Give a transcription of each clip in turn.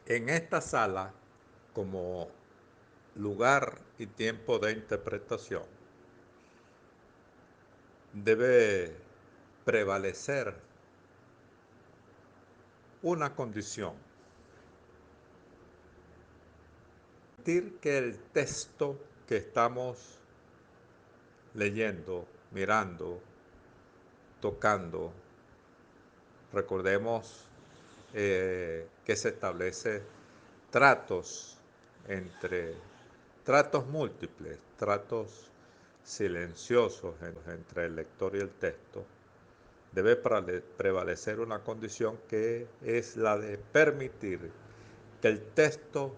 En esta sala, como lugar y tiempo de interpretación, debe prevalecer una condición: permitir que el texto que estamos leyendo, mirando, tocando, recordemos que se establece tratos entre tratos múltiples, tratos silenciosos entre el lector y el texto. Debe prevalecer una condición que es la de permitir que el texto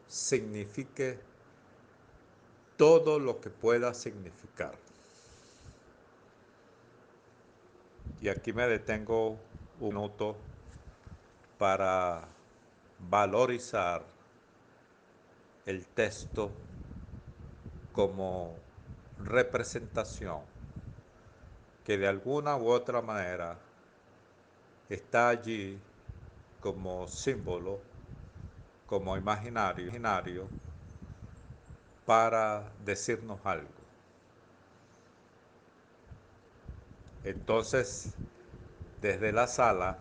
signifique todo lo que pueda significar. Y aquí me detengo un minuto para valorizar el texto como representación que de alguna u otra manera está allí como símbolo, como imaginario, para decirnos algo. Entonces, desde la sala,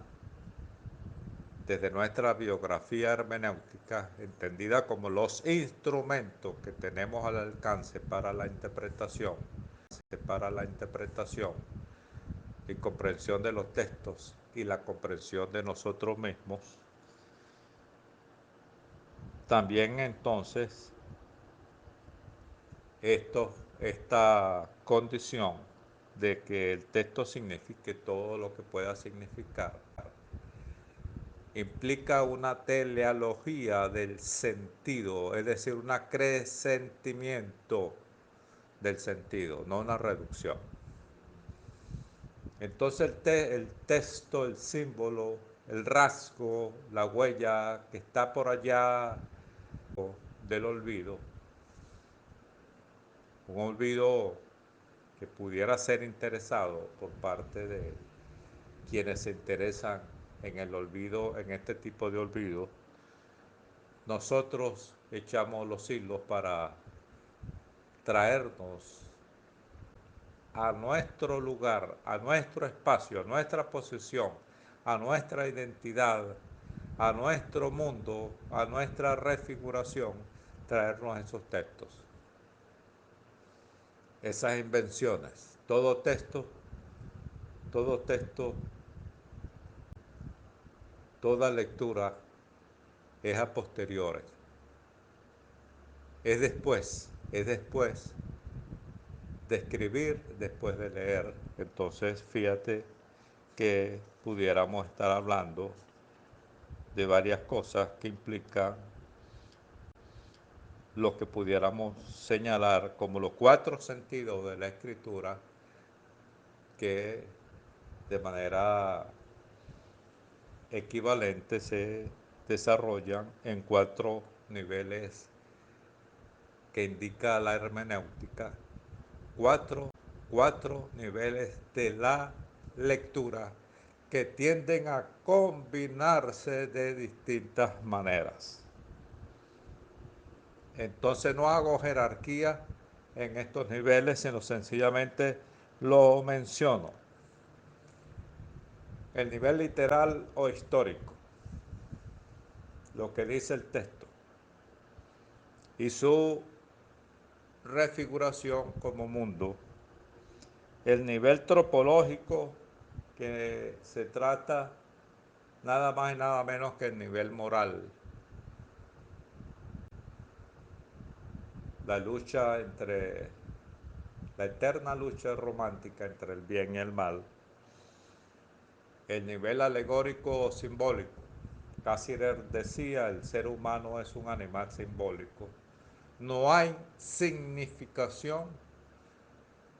desde nuestra biografía hermenéutica, entendida como los instrumentos que tenemos al alcance para la interpretación y comprensión de los textos y la comprensión de nosotros mismos, también entonces esta condición de que el texto signifique todo lo que pueda significar implica una teleología del sentido, es decir, un acrecentimiento del sentido, no una reducción. Entonces el texto, el símbolo, el rasgo, la huella que está por allá del olvido, un olvido que pudiera ser interesado por parte de quienes se interesan en el olvido, en este tipo de olvido, nosotros echamos los hilos para traernos a nuestro lugar, a nuestro espacio, a nuestra posición, a nuestra identidad, a nuestro mundo, a nuestra refiguración, traernos esos textos, esas invenciones. Todo texto, toda lectura es a posteriores, es después de escribir, después de leer. Entonces, fíjate que pudiéramos estar hablando de varias cosas que implican lo que pudiéramos señalar como los 4 sentidos de la escritura que de manera equivalente se desarrollan en 4 niveles que indica la hermenéutica, cuatro niveles de la lectura que tienden a combinarse de distintas maneras. Entonces no hago jerarquía en estos niveles, sino sencillamente lo menciono. El nivel literal o histórico, lo que dice el texto, y su refiguración como mundo. El nivel tropológico, que se trata nada más y nada menos que el nivel moral. La lucha entre, la eterna lucha romántica entre el bien y el mal. El nivel alegórico o simbólico. Cassirer decía, el ser humano es un animal simbólico. No hay significación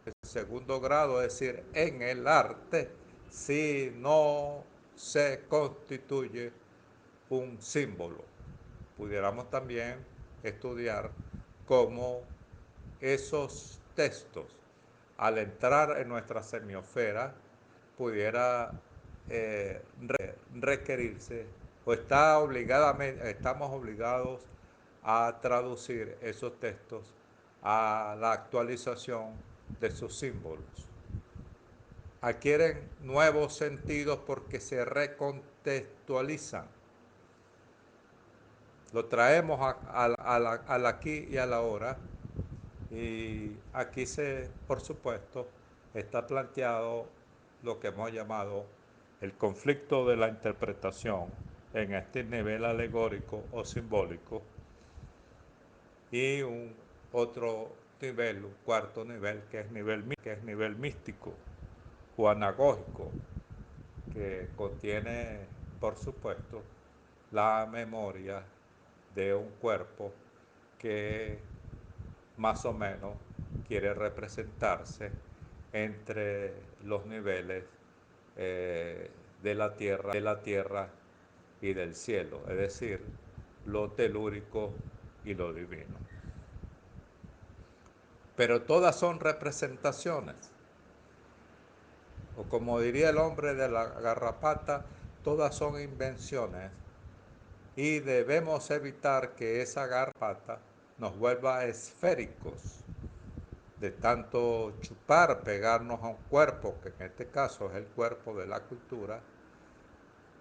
de segundo grado, es decir, en el arte, si no se constituye un símbolo. Pudiéramos también estudiar cómo esos textos, al entrar en nuestra semiosfera, pudiera requerirse estamos obligados a traducir esos textos a la actualización de sus símbolos. Adquieren nuevos sentidos porque se recontextualizan. Lo traemos al aquí y a la hora. Y aquí por supuesto, está planteado lo que hemos llamado el conflicto de la interpretación en este nivel alegórico o simbólico, y un otro nivel, un cuarto nivel, que es nivel místico o anagógico, que contiene, por supuesto, la memoria de un cuerpo que más o menos quiere representarse entre los niveles de la tierra y del cielo, es decir, lo telúrico y lo divino. Pero todas son representaciones, o como diría el hombre de la garrapata, todas son invenciones, y debemos evitar que esa garrapata nos vuelva esféricos de tanto chupar, pegarnos a un cuerpo, que en este caso es el cuerpo de la cultura,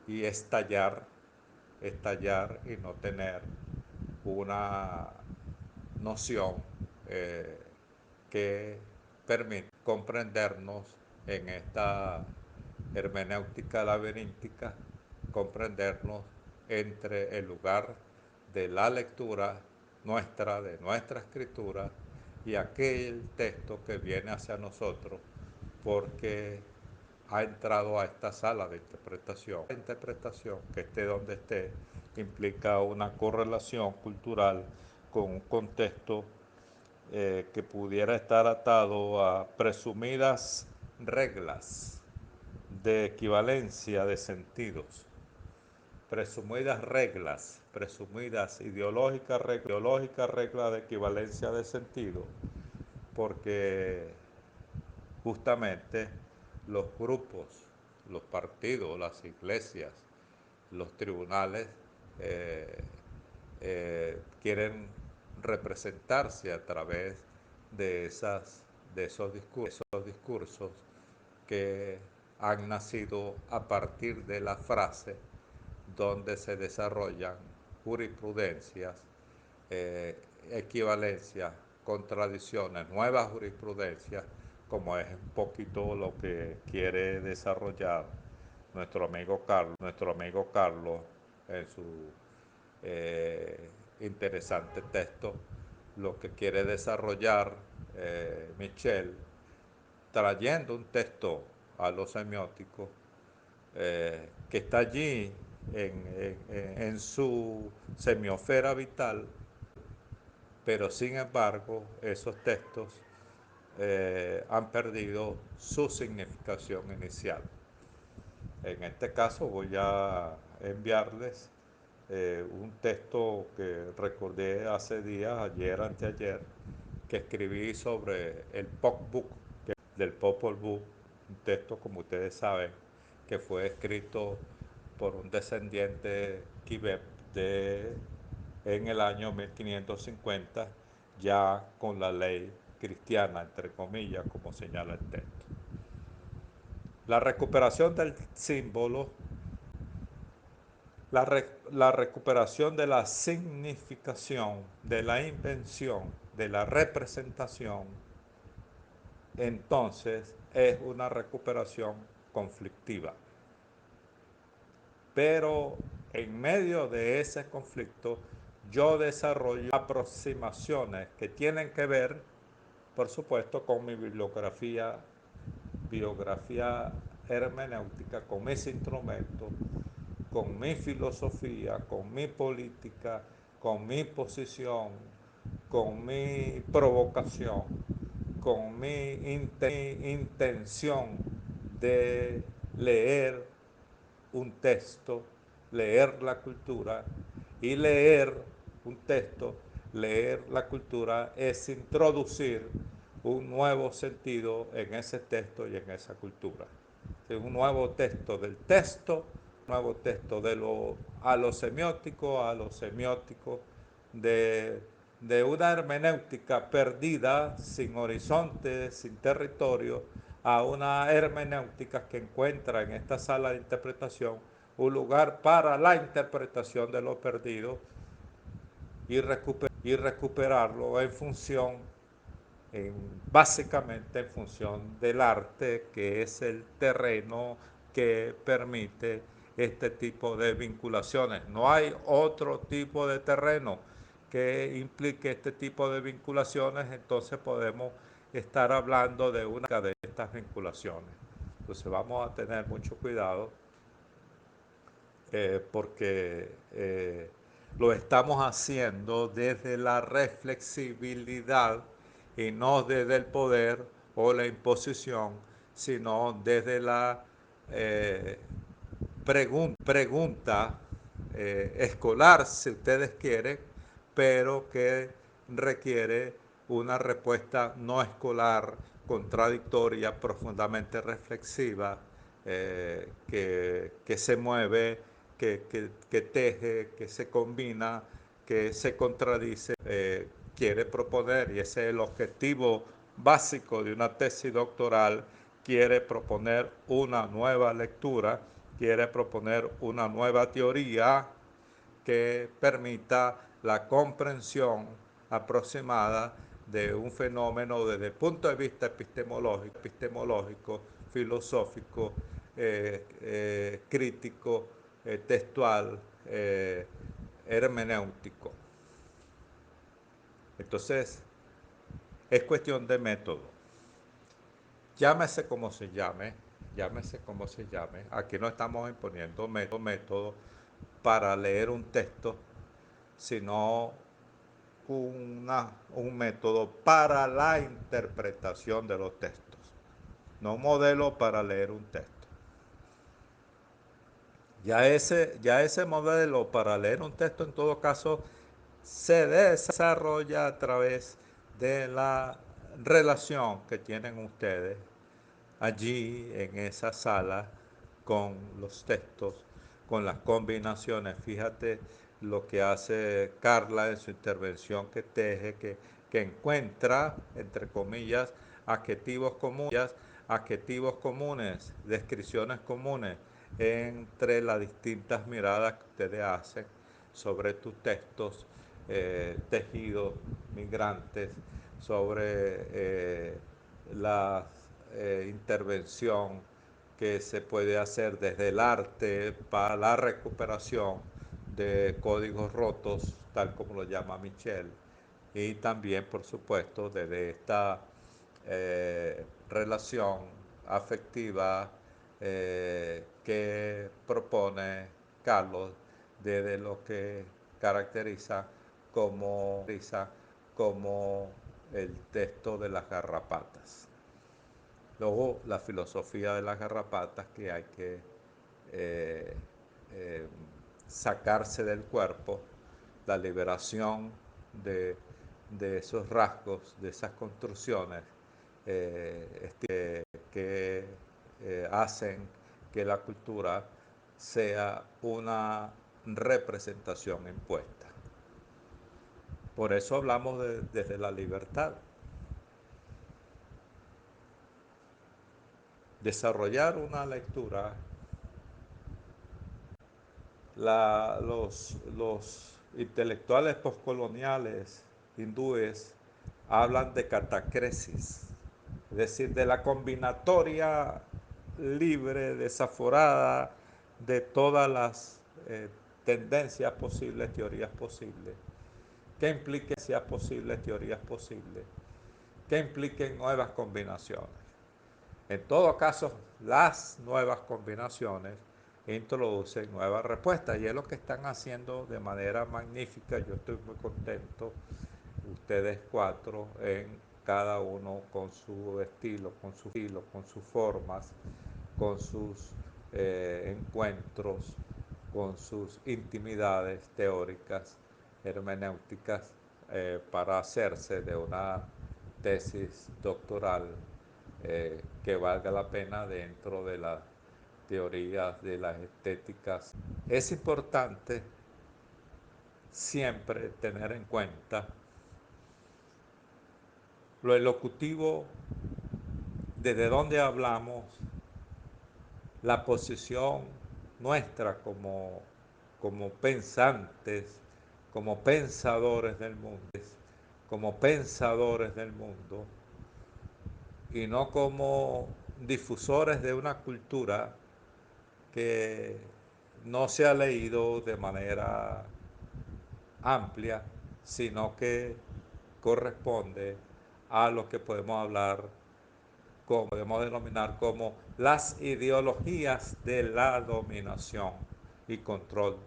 y estallar y no tener una noción que permite comprendernos en esta hermenéutica laberíntica, comprendernos entre el lugar de la lectura nuestra, de nuestra escritura, y aquel texto que viene hacia nosotros porque ha entrado a esta sala de interpretación. La interpretación, que esté donde esté, implica una correlación cultural con un contexto que pudiera estar atado a presumidas reglas de equivalencia de sentidos, presumidas ideológicas reglas de equivalencia de sentido, porque justamente los grupos, los partidos, las iglesias, los tribunales quieren representarse a través de esos discursos que han nacido a partir de la frase donde se desarrollan jurisprudencias, equivalencias, contradicciones, nuevas jurisprudencias, como es un poquito lo que quiere desarrollar nuestro amigo Carlos en su interesante texto, lo que quiere desarrollar Michel, trayendo un texto a lo semiótico que está allí en su semiosfera vital, pero sin embargo esos textos han perdido su significación inicial. En este caso voy a enviarles un texto que recordé hace días, anteayer, que escribí sobre el Pop Book, del Popol Vuh, un texto, como ustedes saben, que fue escrito por un descendiente Quibet en el año 1550, ya con la ley cristiana, entre comillas, como señala el texto. La recuperación del símbolo, la recuperación de la significación, de la invención, de la representación, entonces es una recuperación conflictiva. Pero en medio de ese conflicto yo desarrollo aproximaciones que tienen que ver, por supuesto, con mi biografía hermenéutica, con mis instrumentos, con mi filosofía, con mi política, con mi posición, con mi provocación, con mi intención de leer un texto, leer la cultura, y leer un texto, leer la cultura es introducir un nuevo sentido en ese texto y en esa cultura. Es un nuevo texto del texto nuevo texto a lo semiótico, de, de una hermenéutica perdida, sin horizonte, sin territorio, a una hermenéutica que encuentra en esta sala de interpretación un lugar para la interpretación de lo perdido y recuperarlo en función, básicamente en función del arte, que es el terreno que permite este tipo de vinculaciones. No hay otro tipo de terreno que implique este tipo de vinculaciones, entonces podemos estar hablando de una de estas vinculaciones. Entonces vamos a tener mucho cuidado porque lo estamos haciendo desde la reflexibilidad y no desde el poder o la imposición, sino desde la eh, pregunta escolar, si ustedes quieren, pero que requiere una respuesta no escolar, contradictoria, profundamente reflexiva, que se mueve, que teje, que se combina, que se contradice, quiere proponer, y ese es el objetivo básico de una tesis doctoral, quiere proponer una nueva lectura, quiere proponer una nueva teoría que permita la comprensión aproximada de un fenómeno desde el punto de vista epistemológico filosófico, crítico, textual, hermenéutico. Entonces, es cuestión de método. Llámese como se llame, llámese como se llame. Aquí no estamos imponiendo método para leer un texto, sino un método para la interpretación de los textos, no un modelo para leer un texto. Ya ese modelo para leer un texto en todo caso se desarrolla a través de la relación que tienen ustedes allí en esa sala con los textos, con las combinaciones. Fíjate lo que hace Carla en su intervención que teje, que encuentra, entre comillas, adjetivos comunes, descripciones comunes entre las distintas miradas que ustedes hacen sobre tus textos, tejidos, migrantes, sobre la intervención que se puede hacer desde el arte para la recuperación de códigos rotos, tal como lo llama Michel, y también, por supuesto, desde esta relación afectiva que propone Carlos, desde lo que caracteriza como el texto de las garrapatas. Luego, la filosofía de las garrapatas, que hay que eh, eh, sacarse del cuerpo, la liberación de, de esos rasgos, de esas construcciones que hacen que la cultura sea una representación impuesta. Por eso hablamos desde la libertad. Desarrollar una lectura, los intelectuales postcoloniales hindúes hablan de catacresis, es decir, de la combinatoria libre, desaforada de todas las tendencias posibles, teorías posibles, que impliquen teorías posibles, que impliquen nuevas combinaciones. En todo caso, las nuevas combinaciones introducen nuevas respuestas y es lo que están haciendo de manera magnífica. Yo estoy muy contento, ustedes cuatro, en cada uno con su estilo, con sus formas, con sus encuentros, con sus intimidades teóricas, hermenéuticas, para hacerse de una tesis doctoral que valga la pena dentro de la teorías de las estéticas. Es importante siempre tener en cuenta lo elocutivo, desde donde hablamos, la posición nuestra como pensantes, como pensadores del mundo, y no como difusores de una cultura que no se ha leído de manera amplia, sino que corresponde a lo que podemos hablar, como podemos denominar como las ideologías de la dominación y control